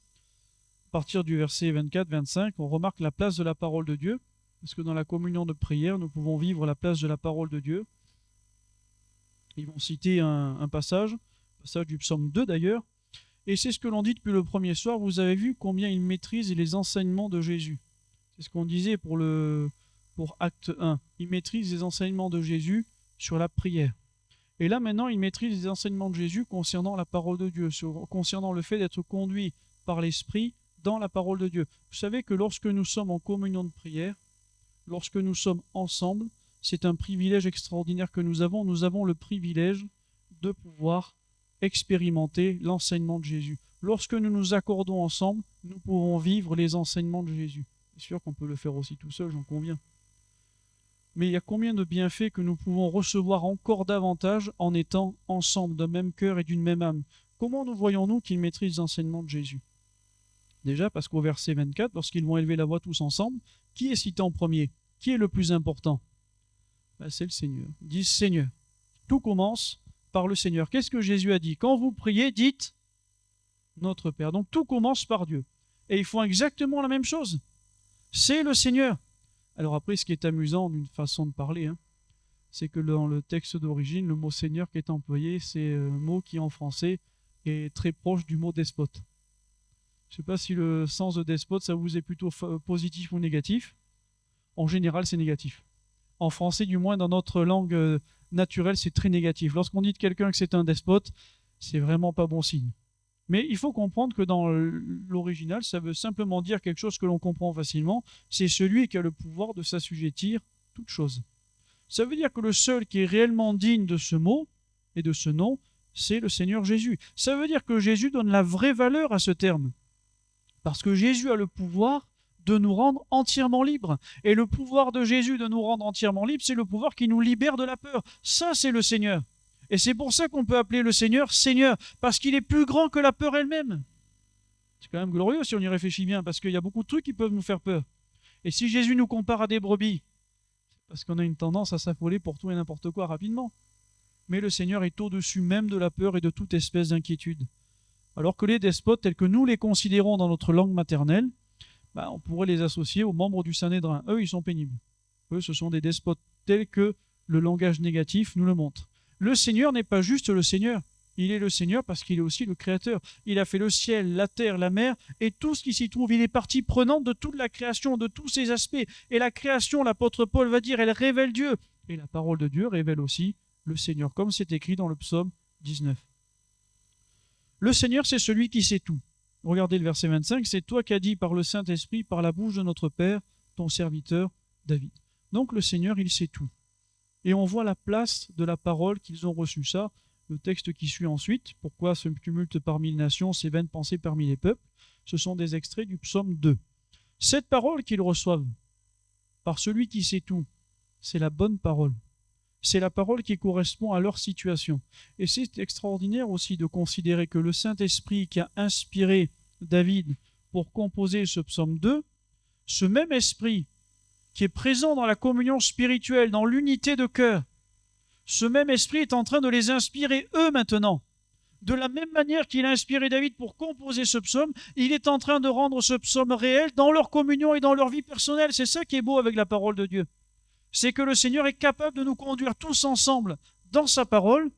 à partir du verset 24-25, on remarque la place de la parole de Dieu, parce que dans la communion de prière, nous pouvons vivre la place de la parole de Dieu. Ils vont citer un passage, passage du psaume 2 d'ailleurs. Et c'est ce que l'on dit depuis le premier soir. Vous avez vu combien il maîtrise les enseignements de Jésus. C'est ce qu'on disait pour acte 1. Il maîtrise les enseignements de Jésus sur la prière. Et là maintenant, il maîtrise les enseignements de Jésus concernant la parole de Dieu, concernant le fait d'être conduit par l'Esprit dans la parole de Dieu. Vous savez que lorsque nous sommes en communion de prière, lorsque nous sommes ensemble, c'est un privilège extraordinaire que nous avons. Nous avons le privilège de pouvoir expérimenter l'enseignement de Jésus. Lorsque nous nous accordons ensemble, nous pouvons vivre les enseignements de Jésus. C'est sûr qu'on peut le faire aussi tout seul, j'en conviens. Mais il y a combien de bienfaits que nous pouvons recevoir encore davantage en étant ensemble, d'un même cœur et d'une même âme. Comment nous voyons-nous qu'ils maîtrisent l'enseignement de Jésus? Déjà parce qu'au verset 24, lorsqu'ils vont élever la voix tous ensemble, qui est cité en premier? Qui est le plus important? C'est le Seigneur. Ils disent Seigneur. Tout commence par le Seigneur. Qu'est-ce que Jésus a dit? Quand vous priez, dites notre Père. Donc tout commence par Dieu. Et ils font exactement la même chose. C'est le Seigneur. Alors après, ce qui est amusant d'une façon de parler, c'est que dans le texte d'origine, le mot Seigneur qui est employé, c'est un mot qui en français est très proche du mot despote. Je ne sais pas si le sens de despote, ça vous est plutôt positif ou négatif. En général, c'est négatif. En français, du moins, dans notre langue naturelle, c'est très négatif. Lorsqu'on dit de quelqu'un que c'est un despote, c'est vraiment pas bon signe. Mais il faut comprendre que dans l'original, ça veut simplement dire quelque chose que l'on comprend facilement. C'est celui qui a le pouvoir de s'assujettir toute chose. Ça veut dire que le seul qui est réellement digne de ce mot et de ce nom, c'est le Seigneur Jésus. Ça veut dire que Jésus donne la vraie valeur à ce terme. Parce que Jésus a le pouvoir de nous rendre entièrement libres. Et le pouvoir de Jésus de nous rendre entièrement libres, c'est le pouvoir qui nous libère de la peur. Ça, c'est le Seigneur. Et c'est pour ça qu'on peut appeler le Seigneur Seigneur, parce qu'il est plus grand que la peur elle-même. C'est quand même glorieux si on y réfléchit bien, parce qu'il y a beaucoup de trucs qui peuvent nous faire peur. Et si Jésus nous compare à des brebis, c'est parce qu'on a une tendance à s'affoler pour tout et n'importe quoi rapidement. Mais le Seigneur est au-dessus même de la peur et de toute espèce d'inquiétude. Alors que les despotes, tels que nous les considérons dans notre langue maternelle, on pourrait les associer aux membres du Sanhédrin. Eux, ils sont pénibles. Eux, ce sont des despotes tels que le langage négatif nous le montre. Le Seigneur n'est pas juste le Seigneur. Il est le Seigneur parce qu'il est aussi le Créateur. Il a fait le ciel, la terre, la mer et tout ce qui s'y trouve. Il est partie prenante de toute la création, de tous ses aspects. Et la création, l'apôtre Paul va dire, elle révèle Dieu. Et la parole de Dieu révèle aussi le Seigneur, comme c'est écrit dans le psaume 19. Le Seigneur, c'est celui qui sait tout. Regardez le verset 25, c'est toi qui as dit par le Saint-Esprit, par la bouche de notre Père, ton serviteur David. Donc le Seigneur, il sait tout. Et on voit la place de la parole qu'ils ont reçue. Ça, le texte qui suit ensuite, pourquoi ce tumulte parmi les nations, ces vaines pensées parmi les peuples, ce sont des extraits du psaume 2. Cette parole qu'ils reçoivent par celui qui sait tout, c'est la bonne parole. C'est la parole qui correspond à leur situation. Et c'est extraordinaire aussi de considérer que le Saint-Esprit qui a inspiré David pour composer ce psaume 2, ce même esprit qui est présent dans la communion spirituelle, dans l'unité de cœur, ce même esprit est en train de les inspirer eux maintenant. De la même manière qu'il a inspiré David pour composer ce psaume, il est en train de rendre ce psaume réel dans leur communion et dans leur vie personnelle. C'est ça qui est beau avec la parole de Dieu. C'est que le Seigneur est capable de nous conduire tous ensemble dans sa parole,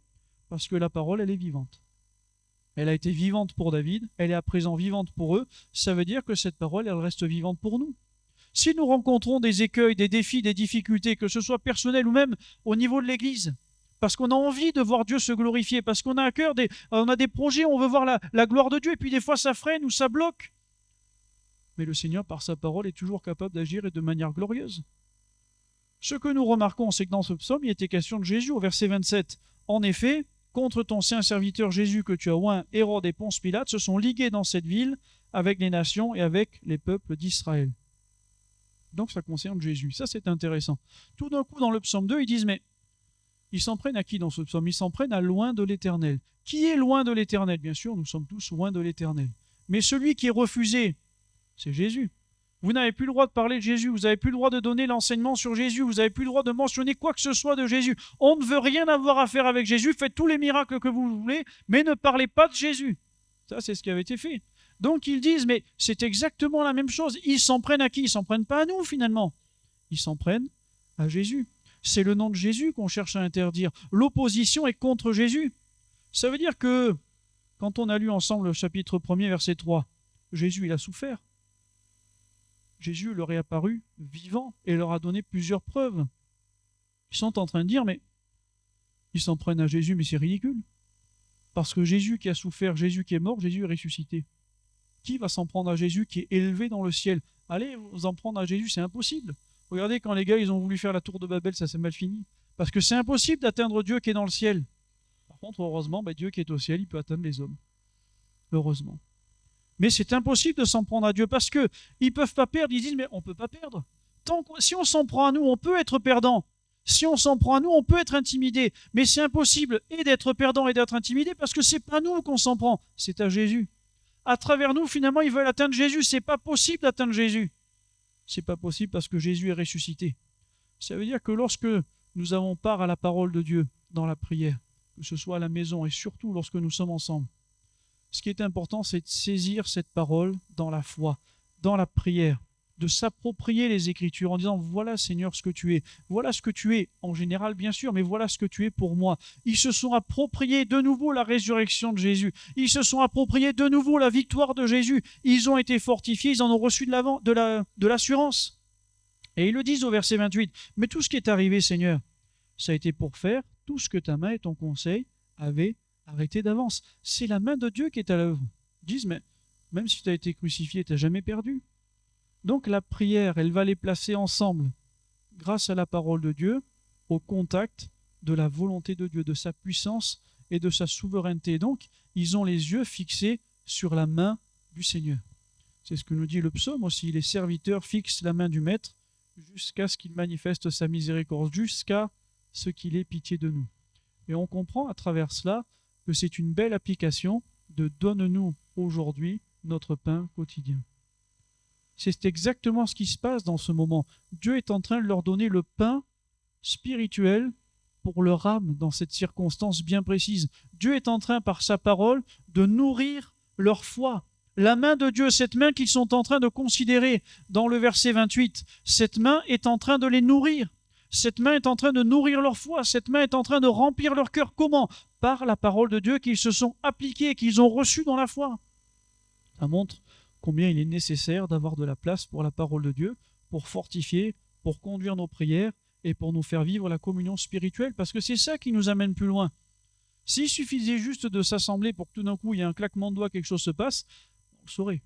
parce que la parole, elle est vivante. Elle a été vivante pour David, elle est à présent vivante pour eux. Ça veut dire que cette parole, elle reste vivante pour nous. Si nous rencontrons des écueils, des défis, des difficultés, que ce soit personnel ou même au niveau de l'Église, parce qu'on a envie de voir Dieu se glorifier, parce qu'on a à cœur, on a des projets, on veut voir la gloire de Dieu, et puis des fois ça freine ou ça bloque. Mais le Seigneur, par sa parole, est toujours capable d'agir et de manière glorieuse. Ce que nous remarquons, c'est que dans ce psaume, il était question de Jésus au verset 27. En effet, contre ton saint serviteur Jésus que tu as oint, Hérode et Ponce Pilate se sont ligués dans cette ville avec les nations et avec les peuples d'Israël. Donc ça concerne Jésus. Ça, c'est intéressant. Tout d'un coup, dans le psaume 2, ils disent, mais ils s'en prennent à qui dans ce psaume? Ils s'en prennent à loin de l'Éternel. Qui est loin de l'Éternel? Bien sûr, nous sommes tous loin de l'Éternel. Mais celui qui est refusé, c'est Jésus. Vous n'avez plus le droit de parler de Jésus, vous n'avez plus le droit de donner l'enseignement sur Jésus, vous n'avez plus le droit de mentionner quoi que ce soit de Jésus. On ne veut rien avoir à faire avec Jésus, faites tous les miracles que vous voulez, mais ne parlez pas de Jésus. Ça, c'est ce qui avait été fait. Donc ils disent, mais c'est exactement la même chose. Ils s'en prennent à qui? Ils s'en prennent pas à nous, finalement. Ils s'en prennent à Jésus. C'est le nom de Jésus qu'on cherche à interdire. L'opposition est contre Jésus. Ça veut dire que, quand on a lu ensemble le chapitre 1er, verset 3, Jésus, il a souffert. Jésus leur est apparu vivant et leur a donné plusieurs preuves. Ils sont en train de dire, mais ils s'en prennent à Jésus, mais c'est ridicule. Parce que Jésus qui a souffert, Jésus qui est mort, Jésus est ressuscité. Qui va s'en prendre à Jésus qui est élevé dans le ciel? Allez, vous en prendre à Jésus, c'est impossible. Regardez, quand les gars ils ont voulu faire la tour de Babel, ça s'est mal fini. Parce que c'est impossible d'atteindre Dieu qui est dans le ciel. Par contre, heureusement, Dieu qui est au ciel, il peut atteindre les hommes. Heureusement. Mais c'est impossible de s'en prendre à Dieu parce qu'ils ne peuvent pas perdre. Ils disent, mais on ne peut pas perdre. Si on s'en prend à nous, on peut être perdant. Si on s'en prend à nous, on peut être intimidé. Mais c'est impossible et d'être perdant et d'être intimidé parce que ce n'est pas nous qu'on s'en prend, c'est à Jésus. À travers nous, finalement, ils veulent atteindre Jésus. Ce n'est pas possible d'atteindre Jésus. Ce n'est pas possible parce que Jésus est ressuscité. Ça veut dire que lorsque nous avons part à la parole de Dieu dans la prière, que ce soit à la maison et surtout lorsque nous sommes ensemble, ce qui est important, c'est de saisir cette parole dans la foi, dans la prière, de s'approprier les Écritures en disant « Voilà, Seigneur, ce que tu es. Voilà ce que tu es, en général, bien sûr, mais voilà ce que tu es pour moi. » Ils se sont appropriés de nouveau la résurrection de Jésus. Ils se sont appropriés de nouveau la victoire de Jésus. Ils ont été fortifiés, ils en ont reçu de l'assurance. Et ils le disent au verset 28. « Mais tout ce qui est arrivé, Seigneur, ça a été pour faire tout ce que ta main et ton conseil avaient arrêté d'avance. » C'est la main de Dieu qui est à l'œuvre. Ils disent « Mais même si tu as été crucifié, tu n'as jamais perdu. » Donc la prière, elle va les placer ensemble, grâce à la parole de Dieu, au contact de la volonté de Dieu, de sa puissance et de sa souveraineté. Donc, ils ont les yeux fixés sur la main du Seigneur. C'est ce que nous dit le psaume aussi. Les serviteurs fixent la main du Maître jusqu'à ce qu'il manifeste sa miséricorde, jusqu'à ce qu'il ait pitié de nous. Et on comprend à travers cela que c'est une belle application de « Donne-nous aujourd'hui notre pain quotidien ». C'est exactement ce qui se passe dans ce moment. Dieu est en train de leur donner le pain spirituel pour leur âme dans cette circonstance bien précise. Dieu est en train, par sa parole, de nourrir leur foi. La main de Dieu, cette main qu'ils sont en train de considérer dans le verset 28, cette main est en train de les nourrir. Cette main est en train de nourrir leur foi. Cette main est en train de remplir leur cœur. Comment? Par la parole de Dieu qu'ils se sont appliqués, qu'ils ont reçue dans la foi. Ça montre combien il est nécessaire d'avoir de la place pour la parole de Dieu, pour fortifier, pour conduire nos prières et pour nous faire vivre la communion spirituelle, parce que c'est ça qui nous amène plus loin. S'il suffisait juste de s'assembler pour que tout d'un coup il y ait un claquement de doigts, quelque chose se passe, on le saurait.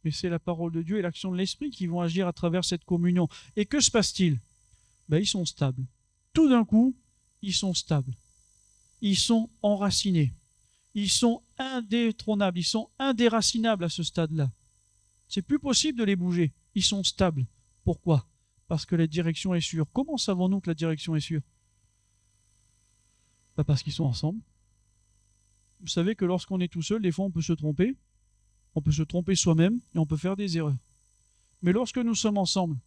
Mais c'est la parole de Dieu et l'action de l'Esprit qui vont agir à travers cette communion. Et que se passe-t-il? Ils sont stables. Tout d'un coup, ils sont stables. Ils sont enracinés. Ils sont indétrônables, ils sont indéracinables à ce stade-là. C'est plus possible de les bouger. Ils sont stables. Pourquoi? Parce que la direction est sûre. Comment savons-nous que la direction est sûre? Parce qu'ils sont ensemble. Vous savez que lorsqu'on est tout seul, des fois on peut se tromper. On peut se tromper soi-même et on peut faire des erreurs. Mais lorsque nous sommes ensemble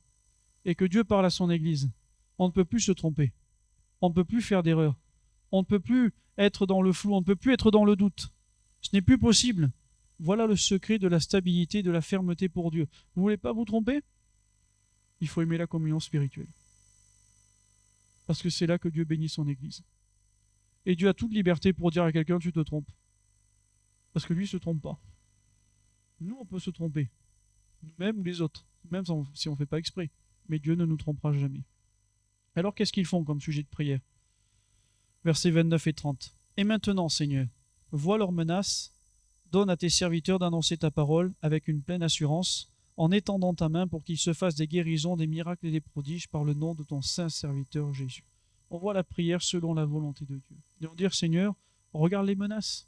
et que Dieu parle à son Église, on ne peut plus se tromper. On ne peut plus faire d'erreurs. On ne peut plus être dans le flou, on ne peut plus être dans le doute. Ce n'est plus possible. Voilà le secret de la stabilité, de la fermeté pour Dieu. Vous ne voulez pas vous tromper? Il faut aimer la communion spirituelle. Parce que c'est là que Dieu bénit son Église. Et Dieu a toute liberté pour dire à quelqu'un « tu te trompes ». Parce que lui ne se trompe pas. Nous, on peut se tromper. Nous-mêmes ou les autres. Même si on ne fait pas exprès. Mais Dieu ne nous trompera jamais. Alors qu'est-ce qu'ils font comme sujet de prière? Versets 29 et 30. « Et maintenant, Seigneur, vois leurs menaces, donne à tes serviteurs d'annoncer ta parole avec une pleine assurance, en étendant ta main pour qu'ils se fassent des guérisons, des miracles et des prodiges par le nom de ton saint serviteur Jésus. » On voit la prière selon la volonté de Dieu. Et on dit « Seigneur, regarde les menaces. »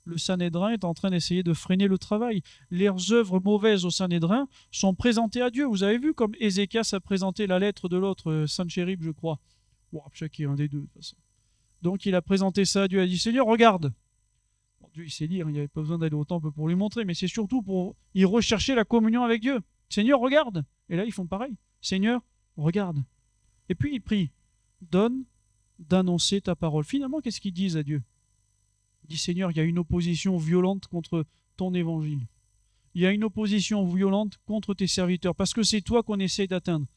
Le Sanhédrin est en train d'essayer de freiner le travail. Leurs œuvres mauvaises au Sanhédrin sont présentées à Dieu. Vous avez vu comme Ézéchias a présenté la lettre de l'autre, Sanchérib, je crois. Bon, chacun un des deux, de toute façon. Donc il a présenté ça à Dieu, il a dit « Seigneur, regarde !» Bon, Dieu, il sait lire, il n'y avait pas besoin d'aller au temple pour lui montrer, mais c'est surtout pour y rechercher la communion avec Dieu. « Seigneur, regarde !» Et là, ils font pareil. « Seigneur, regarde !» Et puis ils prient « Donne d'annoncer ta parole. » Finalement, qu'est-ce qu'ils disent à Dieu? Ils disent « Seigneur, il y a une opposition violente contre ton évangile. Il y a une opposition violente contre tes serviteurs, parce que c'est toi qu'on essaie d'atteindre.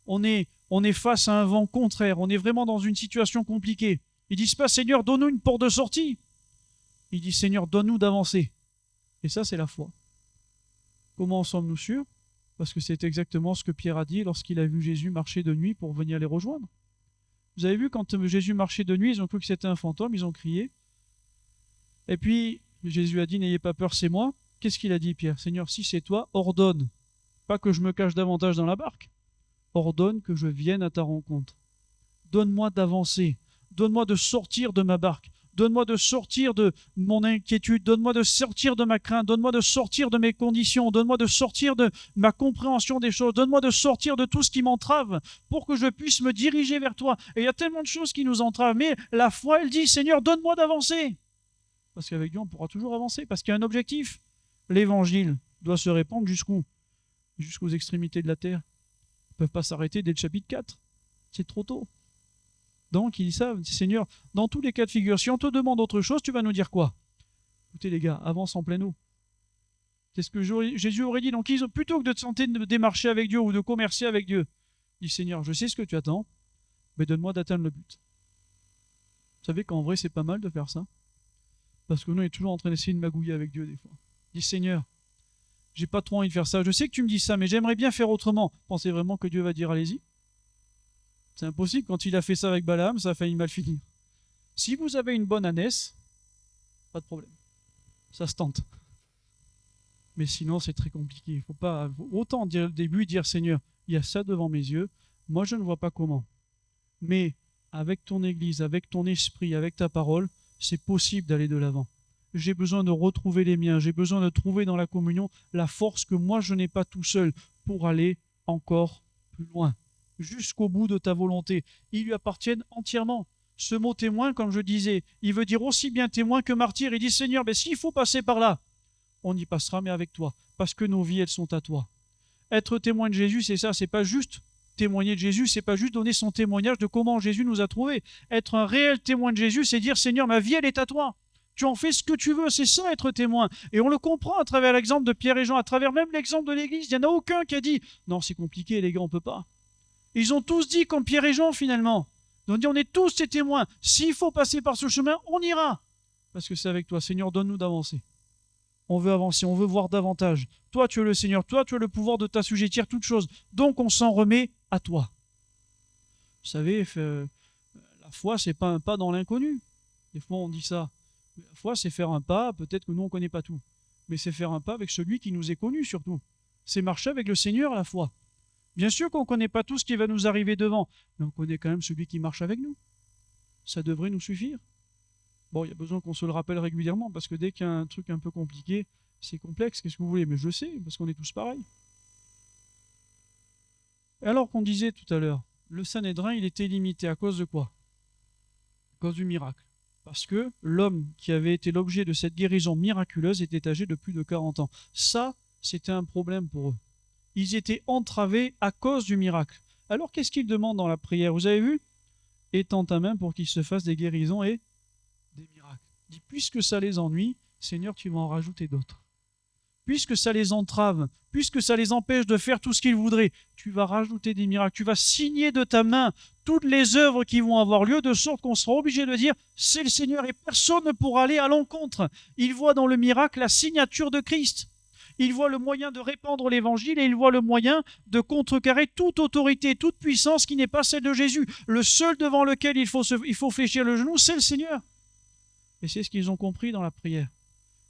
On est face à un vent contraire, on est vraiment dans une situation compliquée. » Ils disent pas « Seigneur, donne-nous une porte de sortie. Il dit, Seigneur, donne-nous d'avancer. Et ça, c'est la foi. Comment en sommes-nous sûrs? Parce que c'est exactement ce que Pierre a dit lorsqu'il a vu Jésus marcher de nuit pour venir les rejoindre. Vous avez vu, quand Jésus marchait de nuit, ils ont cru que c'était un fantôme, ils ont crié. Et puis, Jésus a dit, n'ayez pas peur, c'est moi. Qu'est-ce qu'il a dit, Pierre? Seigneur, si c'est toi, ordonne. Pas que je me cache davantage dans la barque. Ordonne que je vienne à ta rencontre. Donne-moi d'avancer. Donne-moi de sortir de ma barque. Donne-moi de sortir de mon inquiétude. Donne-moi de sortir de ma crainte. Donne-moi de sortir de mes conditions. Donne-moi de sortir de ma compréhension des choses. Donne-moi de sortir de tout ce qui m'entrave pour que je puisse me diriger vers toi. Et il y a tellement de choses qui nous entravent. Mais la foi, elle dit, Seigneur, donne-moi d'avancer. Parce qu'avec Dieu, on pourra toujours avancer. Parce qu'il y a un objectif. L'évangile doit se répandre jusqu'où? Jusqu'aux extrémités de la terre. Ils ne peuvent pas s'arrêter dès le chapitre 4. C'est trop tôt. Donc, il dit ça, Seigneur, dans tous les cas de figure, si on te demande autre chose, tu vas nous dire quoi? Écoutez les gars, avance en pleine eau. C'est ce que Jésus aurait dit. Donc, plutôt que de te tenter de démarcher avec Dieu ou de commercer avec Dieu, il dit, Seigneur, je sais ce que tu attends, mais donne-moi d'atteindre le but. Vous savez qu'en vrai, c'est pas mal de faire ça. Parce que nous, on est toujours en train d'essayer de magouiller avec Dieu des fois. Il dit, Seigneur, j'ai pas trop envie de faire ça. Je sais que tu me dis ça, mais j'aimerais bien faire autrement. Pensez vraiment que Dieu va dire, allez-y? C'est impossible. Quand il a fait ça avec Balaam, ça a failli mal finir. Si vous avez une bonne ânesse, pas de problème. Ça se tente. Mais sinon, c'est très compliqué. Il faut pas autant dire au début, dire Seigneur, il y a ça devant mes yeux. Moi, je ne vois pas comment. Mais avec ton Église, avec ton esprit, avec ta parole, c'est possible d'aller de l'avant. J'ai besoin de retrouver les miens. J'ai besoin de trouver dans la communion la force que moi, je n'ai pas tout seul pour aller encore plus loin. Jusqu'au bout de ta volonté. Ils lui appartiennent entièrement. Ce mot témoin, comme je disais, il veut dire aussi bien témoin que martyr. Il dit, Seigneur, mais s'il faut passer par là, on y passera, mais avec toi, parce que nos vies, elles sont à toi. Être témoin de Jésus, c'est ça, c'est pas juste témoigner de Jésus, c'est pas juste donner son témoignage de comment Jésus nous a trouvés. Être un réel témoin de Jésus, c'est dire, Seigneur, ma vie, elle est à toi. Tu en fais ce que tu veux, c'est ça être témoin. Et on le comprend à travers l'exemple de Pierre et Jean, à travers même l'exemple de l'Église. Il n'y en a aucun qui a dit, non, c'est compliqué, les gars, on peut pas. Ils ont tous dit comme Pierre et Jean finalement. Ils ont dit on est tous ces témoins. S'il faut passer par ce chemin, on ira. Parce que c'est avec toi. Seigneur, donne-nous d'avancer. On veut avancer, on veut voir davantage. Toi, tu es le Seigneur. Toi, tu as le pouvoir de t'assujettir toutes choses. Donc, on s'en remet à toi. Vous savez, la foi, c'est pas un pas dans l'inconnu. Des fois, on dit ça. La foi, c'est faire un pas. Peut-être que nous, on ne connaît pas tout. Mais c'est faire un pas avec celui qui nous est connu surtout. C'est marcher avec le Seigneur, la foi. Bien sûr qu'on ne connaît pas tout ce qui va nous arriver devant, mais on connaît quand même celui qui marche avec nous. Ça devrait nous suffire. Bon, il y a besoin qu'on se le rappelle régulièrement, parce que dès qu'il y a un truc un peu compliqué, c'est complexe, qu'est-ce que vous voulez? Mais je le sais, parce qu'on est tous pareils. Et alors qu'on disait tout à l'heure, le Sanhédrin, il était limité à cause de quoi? À cause du miracle. Parce que l'homme qui avait été l'objet de cette guérison miraculeuse était âgé de plus de 40 ans. Ça, c'était un problème pour eux. Ils étaient entravés à cause du miracle. Alors qu'est-ce qu'ils demandent dans la prière? Vous avez vu? Étends ta main pour qu'il se fasse des guérisons et des miracles. Il dit, puisque ça les ennuie, Seigneur, tu vas en rajouter d'autres. Puisque ça les entrave, puisque ça les empêche de faire tout ce qu'ils voudraient, tu vas rajouter des miracles. Tu vas signer de ta main toutes les œuvres qui vont avoir lieu, de sorte qu'on sera obligé de dire, c'est le Seigneur, et personne ne pourra aller à l'encontre. Il voit dans le miracle la signature de Christ. Il voit le moyen de répandre l'évangile et il voit le moyen de contrecarrer toute autorité, toute puissance qui n'est pas celle de Jésus. Le seul devant lequel il faut fléchir le genou, c'est le Seigneur. Et c'est ce qu'ils ont compris dans la prière.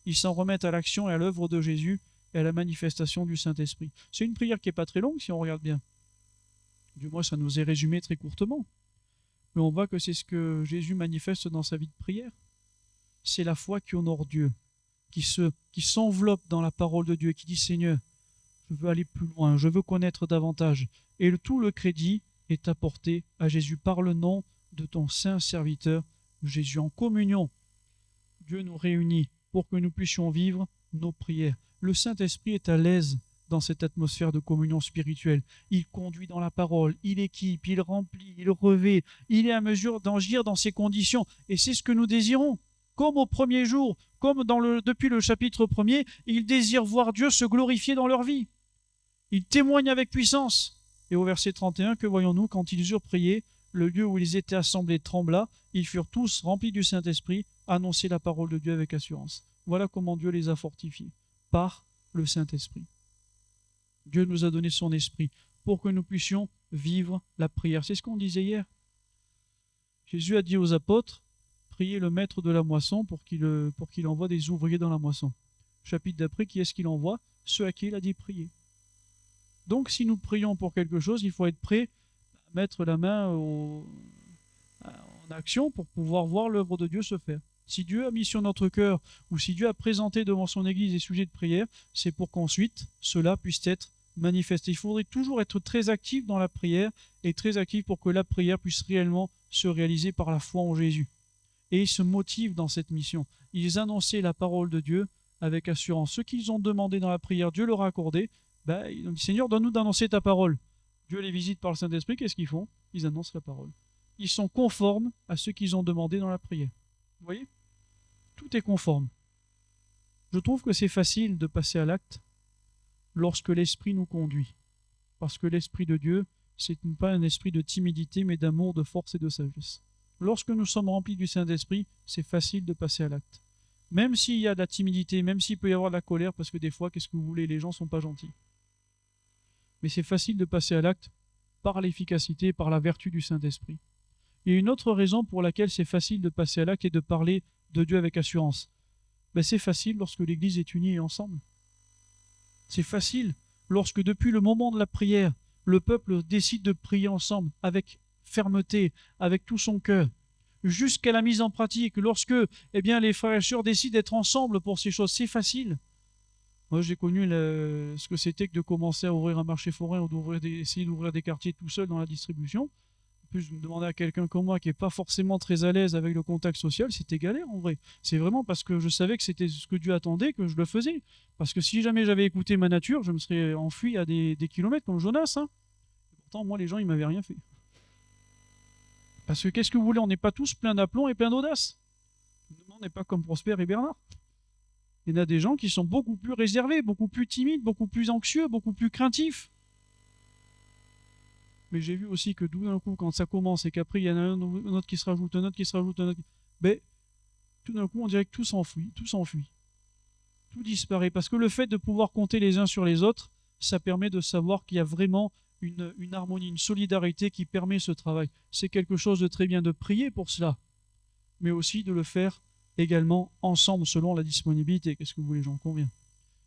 Ils s'en remettent à l'action et à l'œuvre de Jésus et à la manifestation du Saint-Esprit. C'est une prière qui n'est pas très longue si on regarde bien. Du moins, ça nous est résumé très courtement. Mais on voit que c'est ce que Jésus manifeste dans sa vie de prière. C'est la foi qui honore Dieu, qui s'enveloppe dans la parole de Dieu et qui dit « Seigneur, je veux aller plus loin, je veux connaître davantage. » Et tout le crédit est apporté à Jésus par le nom de ton saint serviteur Jésus. En communion, Dieu nous réunit pour que nous puissions vivre nos prières. Le Saint-Esprit est à l'aise dans cette atmosphère de communion spirituelle. Il conduit dans la parole, il équipe, il remplit, il revêt, il est à mesure d'agir dans ces conditions. Et c'est ce que nous désirons. Comme au premier jour, comme depuis le chapitre 1er, ils désirent voir Dieu se glorifier dans leur vie. Ils témoignent avec puissance. Et au verset 31, que voyons-nous? Quand ils eurent prié, le lieu où ils étaient assemblés trembla, ils furent tous remplis du Saint-Esprit annoncer la parole de Dieu avec assurance. Voilà comment Dieu les a fortifiés, par le Saint-Esprit. Dieu nous a donné son esprit pour que nous puissions vivre la prière. C'est ce qu'on disait hier. Jésus a dit aux apôtres, priez le maître de la moisson pour qu'il envoie des ouvriers dans la moisson. Chapitre d'après, qui est-ce qu'il envoie? Ceux à qui il a dit prier. Donc si nous prions pour quelque chose, il faut être prêt à mettre la main en action pour pouvoir voir l'œuvre de Dieu se faire. Si Dieu a mis sur notre cœur ou si Dieu a présenté devant son Église des sujets de prière, c'est pour qu'ensuite cela puisse être manifesté. Il faudrait toujours être très actif dans la prière et très actif pour que la prière puisse réellement se réaliser par la foi en Jésus. Et ils se motivent dans cette mission. Ils annonçaient la parole de Dieu avec assurance. Ce qu'ils ont demandé dans la prière, Dieu leur a accordé. Ils ont dit, Seigneur, donne-nous d'annoncer ta parole. Dieu les visite par le Saint-Esprit, qu'est-ce qu'ils font? Ils annoncent la parole. Ils sont conformes à ce qu'ils ont demandé dans la prière. Vous voyez? Tout est conforme. Je trouve que c'est facile de passer à l'acte lorsque l'Esprit nous conduit. Parce que l'Esprit de Dieu, ce n'est pas un esprit de timidité, mais d'amour, de force et de sagesse. Lorsque nous sommes remplis du Saint-Esprit, c'est facile de passer à l'acte. Même s'il y a de la timidité, même s'il peut y avoir de la colère, parce que des fois, qu'est-ce que vous voulez, les gens ne sont pas gentils. Mais c'est facile de passer à l'acte par l'efficacité, par la vertu du Saint-Esprit. Il y a une autre raison pour laquelle c'est facile de passer à l'acte et de parler de Dieu avec assurance. C'est facile lorsque l'Église est unie et ensemble. C'est facile lorsque depuis le moment de la prière, le peuple décide de prier ensemble avec fermeté, avec tout son cœur, jusqu'à la mise en pratique. Lorsque les frères et sœurs décident d'être ensemble pour ces choses, c'est facile. Moi, j'ai connu ce que c'était que de commencer à ouvrir un marché forain ou d'essayer d'ouvrir des quartiers tout seul dans la distribution. En plus, me demander à quelqu'un comme moi qui n'est pas forcément très à l'aise avec le contact social, c'était galère en vrai. C'est vraiment parce que je savais que c'était ce que Dieu attendait que je le faisais. Parce que si jamais j'avais écouté ma nature, je me serais enfui à des kilomètres comme Jonas. Et pourtant, moi, les gens, ils m'avaient rien fait. Parce que qu'est-ce que vous voulez? On n'est pas tous pleins d'aplomb et pleins d'audace. On n'est pas comme Prosper et Bernard. Il y en a des gens qui sont beaucoup plus réservés, beaucoup plus timides, beaucoup plus anxieux, beaucoup plus craintifs. Mais j'ai vu aussi que tout d'un coup, quand ça commence et qu'après il y en a un autre qui se rajoute, un autre qui se rajoute, un autre, tout d'un coup on dirait que tout s'enfuit, tout disparaît. Parce que le fait de pouvoir compter les uns sur les autres, ça permet de savoir qu'il y a vraiment une harmonie, une solidarité qui permet ce travail. C'est quelque chose de très bien de prier pour cela, mais aussi de le faire également ensemble selon la disponibilité. Qu'est-ce que vous voulez, j'en conviens.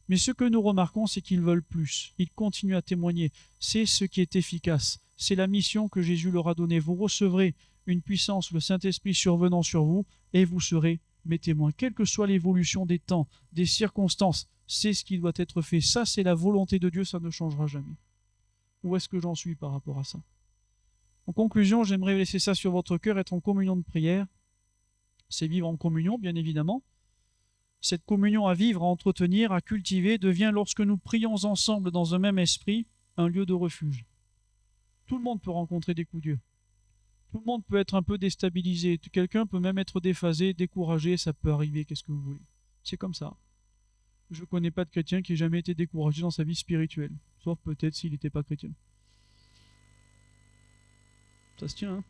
Mais ce que nous remarquons, c'est qu'ils veulent plus. Ils continuent à témoigner. C'est ce qui est efficace. C'est la mission que Jésus leur a donnée. Vous recevrez une puissance, le Saint-Esprit survenant sur vous, et vous serez mes témoins. Quelle que soit l'évolution des temps, des circonstances, c'est ce qui doit être fait. Ça, c'est la volonté de Dieu, ça ne changera jamais. Où est-ce que j'en suis par rapport à ça? En conclusion, j'aimerais laisser ça sur votre cœur, être en communion de prière. C'est vivre en communion, bien évidemment. Cette communion à vivre, à entretenir, à cultiver devient, lorsque nous prions ensemble dans un même esprit, un lieu de refuge. Tout le monde peut rencontrer des coups durs. Tout le monde peut être un peu déstabilisé. Quelqu'un peut même être déphasé, découragé, ça peut arriver, qu'est-ce que vous voulez. C'est comme ça. Je ne connais pas de chrétien qui ait jamais été découragé dans sa vie spirituelle, sauf peut-être s'il n'était pas chrétien. Ça se tient, hein?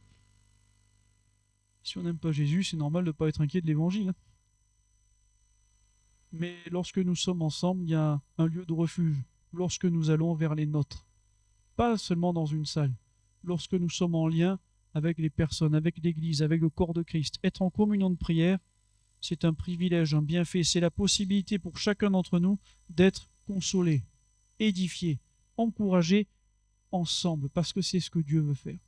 Si on n'aime pas Jésus, c'est normal de ne pas être inquiet de l'évangile. Mais lorsque nous sommes ensemble, il y a un lieu de refuge. Lorsque nous allons vers les nôtres. Pas seulement dans une salle. Lorsque nous sommes en lien avec les personnes, avec l'Église, avec le corps de Christ. Être en communion de prière, c'est un privilège, un bienfait. C'est la possibilité pour chacun d'entre nous d'être consolé, édifié, encouragé ensemble. Parce que c'est ce que Dieu veut faire.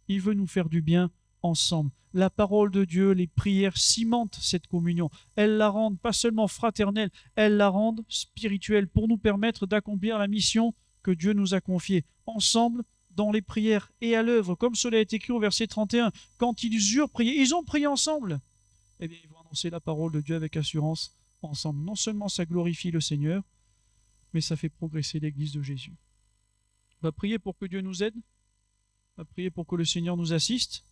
Il veut nous faire du bien ensemble. La parole de Dieu, les prières cimentent cette communion. Elles la rendent pas seulement fraternelle, elles la rendent spirituelle pour nous permettre d'accomplir la mission que Dieu nous a confiée. Ensemble, dans les prières et à l'œuvre, comme cela est écrit au verset 31, quand ils eurent prié, ils ont prié ensemble. Eh bien, ils vont annoncer la parole de Dieu avec assurance ensemble. Non seulement ça glorifie le Seigneur, mais ça fait progresser l'Église de Jésus. On va prier pour que Dieu nous aide. On va prier pour que le Seigneur nous assiste.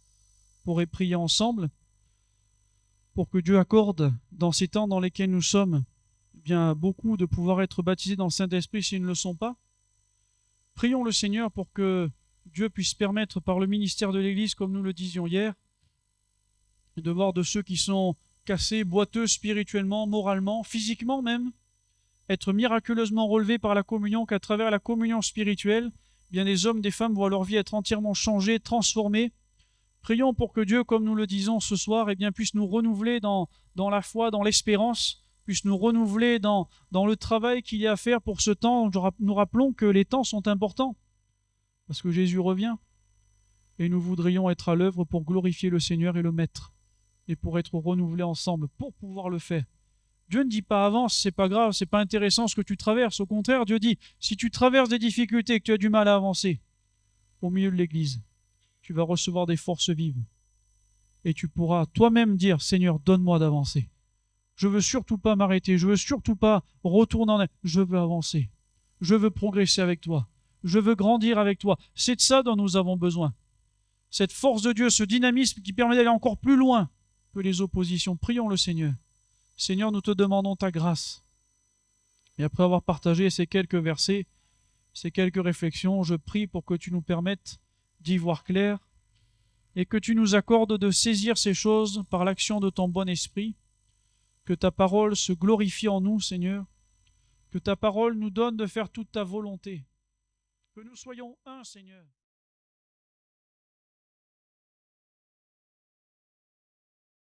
On pourrait prier ensemble pour que Dieu accorde, dans ces temps dans lesquels nous sommes, bien beaucoup de pouvoir être baptisés dans le Saint-Esprit s'ils ne le sont pas. Prions le Seigneur pour que Dieu puisse permettre par le ministère de l'Église, comme nous le disions hier, de voir de ceux qui sont cassés, boiteux spirituellement, moralement, physiquement même, être miraculeusement relevés par la communion, qu'à travers la communion spirituelle, bien des hommes, des femmes voient leur vie être entièrement changée, transformée. Prions pour que Dieu, comme nous le disons ce soir, eh bien, puisse nous renouveler dans la foi, dans l'espérance, puisse nous renouveler dans le travail qu'il y a à faire pour ce temps. Nous rappelons que les temps sont importants, parce que Jésus revient, et nous voudrions être à l'œuvre pour glorifier le Seigneur et le Maître, et pour être renouvelés ensemble, pour pouvoir le faire. Dieu ne dit pas avance, c'est pas grave, c'est pas intéressant ce que tu traverses. Au contraire, Dieu dit, si tu traverses des difficultés et que tu as du mal à avancer au milieu de l'Église, tu vas recevoir des forces vives. Et tu pourras toi-même dire, Seigneur, donne-moi d'avancer. Je veux surtout pas m'arrêter, je veux surtout pas retourner en arrière. Je veux avancer. Je veux progresser avec toi. Je veux grandir avec toi. C'est de ça dont nous avons besoin. Cette force de Dieu, ce dynamisme qui permet d'aller encore plus loin que les oppositions. Prions le Seigneur. Seigneur, nous te demandons ta grâce. Et après avoir partagé ces quelques versets, ces quelques réflexions, je prie pour que tu nous permettes d'y voir clair et que tu nous accordes de saisir ces choses par l'action de ton bon esprit, que ta parole se glorifie en nous, Seigneur, que ta parole nous donne de faire toute ta volonté, que nous soyons un, Seigneur.